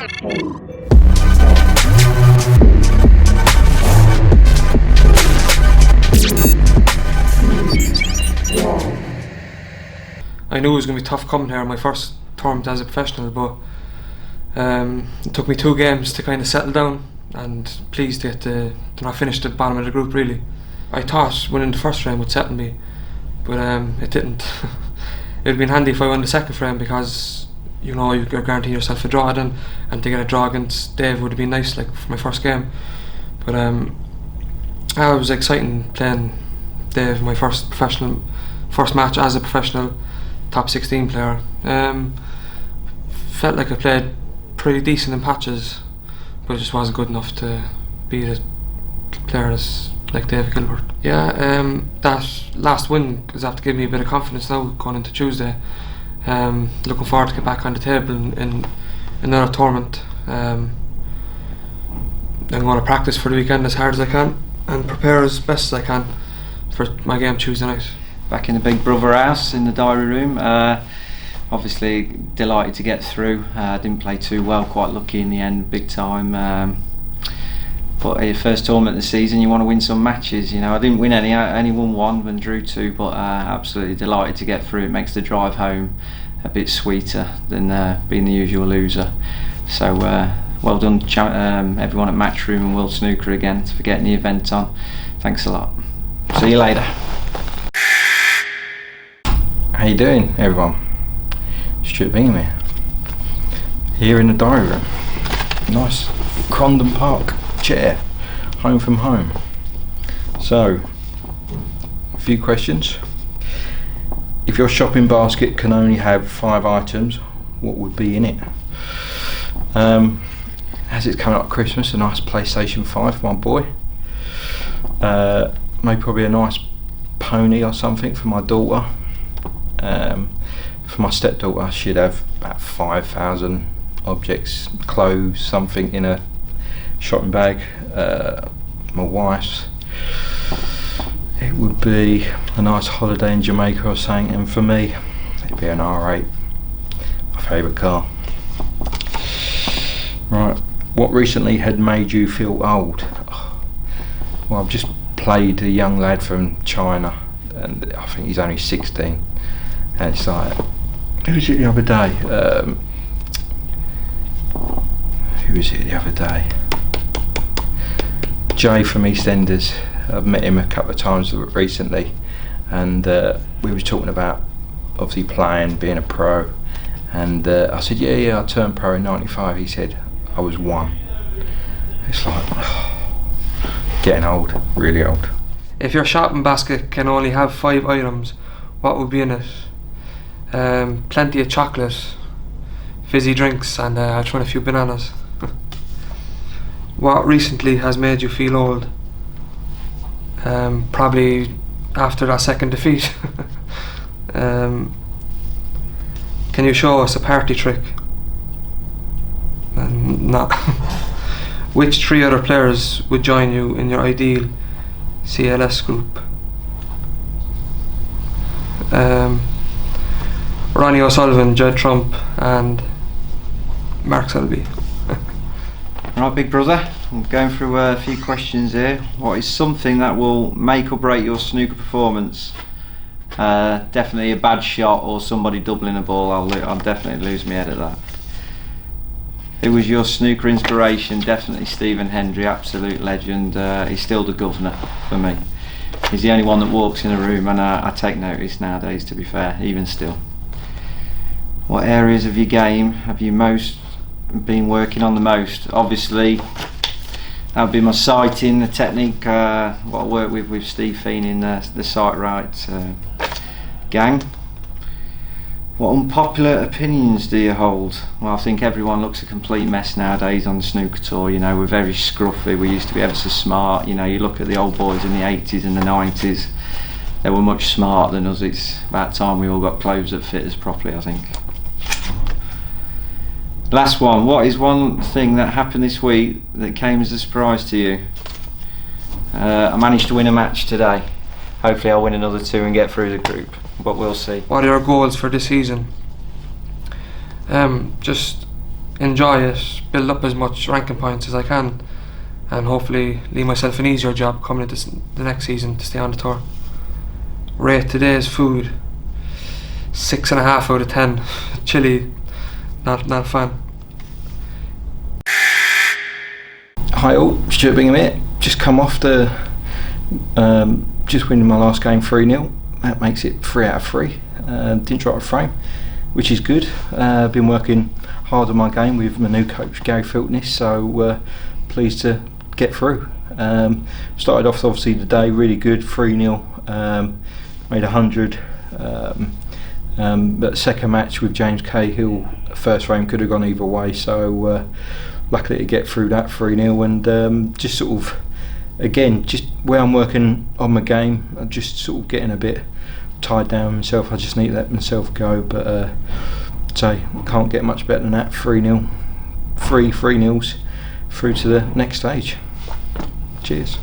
I knew it was going to be tough coming here, my first tournament as a professional, but it took me 2 games to kind of settle down, and pleased to not finish the bottom of the group really. I thought winning the first frame would settle me, but it didn't. It would have been handy if I won the second frame, because you know you're guaranteeing yourself a draw then, and to get a draw against Dave would have been nice, like for my first game. But it was exciting playing Dave, my first match as a professional top 16 player. Felt like I played pretty decent in patches, but it just wasn't good enough to beat a player like Dave Gilbert. Yeah, that last win is after giving me a bit of confidence now going into Tuesday. Looking forward to get back on the table in another tournament. I'm going to practice for the weekend as hard as I can and prepare as best as I can for my game Tuesday night. Back in the Big Brother house in the diary room. Obviously delighted to get through. Didn't play too well, quite lucky in the end, big time. But your first tournament of the season, you want to win some matches. You know, I didn't win any. I only won 1 and drew 2, but absolutely delighted to get through. It makes the drive home a bit sweeter than being the usual loser. So well done, everyone at Matchroom and World Snooker again for getting the event on. Thanks a lot. See you later. How you doing, everyone? Stuart Bingham here in the diary room. Nice Crondon Park chair, home from home. So, a few questions. If your shopping basket can only have 5 items, what would be in it? As it's coming up Christmas, a nice PlayStation 5 for my boy. Maybe probably a nice pony or something for my daughter. For my stepdaughter, she'd have about 5,000 objects, clothes, something in a shopping bag. My wife's, it would be a nice holiday in Jamaica or something, and for me, it'd be an R8, my favourite car. Right, what recently had made you feel old? Well, I've just played a young lad from China, and I think he's only 16. And it's like, who was it the other day? Who was it the other day? Jay from EastEnders. I've met him a couple of times recently, and we were talking about obviously playing, being a pro, and I said, yeah, I turned pro in '95. He said, I was 1. It's like, getting old, really old. If your shopping basket can only have 5 items, what would be in it? Plenty of chocolate, fizzy drinks, and I'll throw in a few bananas. What recently has made you feel old? Probably after that second defeat. Can you show us a party trick? No. Which 3 other players would join you in your ideal CLS group? Ronnie O'Sullivan, Judd Trump and Mark Selby. Right, big brother, I'm going through a few questions here. What is something that will make or break your snooker performance? Definitely a bad shot or somebody doubling a ball. I'll definitely lose my head at that. Who was your snooker inspiration? Definitely Stephen Hendry, absolute legend. He's still the governor for me. He's the only one that walks in a room, and I take notice nowadays, to be fair, even still. What areas of your game have you been working on the most? Obviously, that would be my sighting, the technique, what I work with Steve Feeney in the sight right gang. What unpopular opinions do you hold? Well, I think everyone looks a complete mess nowadays on the snooker tour. You know, we're very scruffy. We used to be ever so smart. You know, you look at the old boys in the 80s and the 90s, they were much smarter than us. It's about time we all got clothes that fit us properly, I think. Last one. What is one thing that happened this week that came as a surprise to you? I managed to win a match today. Hopefully I'll win another 2 and get through the group, but we'll see. What are your goals for this season? Just enjoy it, build up as much ranking points as I can, and hopefully leave myself an easier job coming into the next season to stay on the tour. Rate today's food 6.5 out of 10. Chili, not a fan. Hi all, Stuart Bingham here. Just come off the just winning my last game 3-0. That makes it 3 out of 3. Didn't drop a frame, which is good. Been working hard on my game with my new coach Gary Filtness, so pleased to get through. Started off obviously the day really good, 3-0, made 100. But second match with James Cahill, first frame could have gone either way, so luckily to get through that 3-0, and just sort of, again, just where I'm working on my game, I'm just sort of getting a bit tied down myself. I just need to let myself go, but so can't get much better than that. 3-0, 3-0s through to the next stage. Cheers.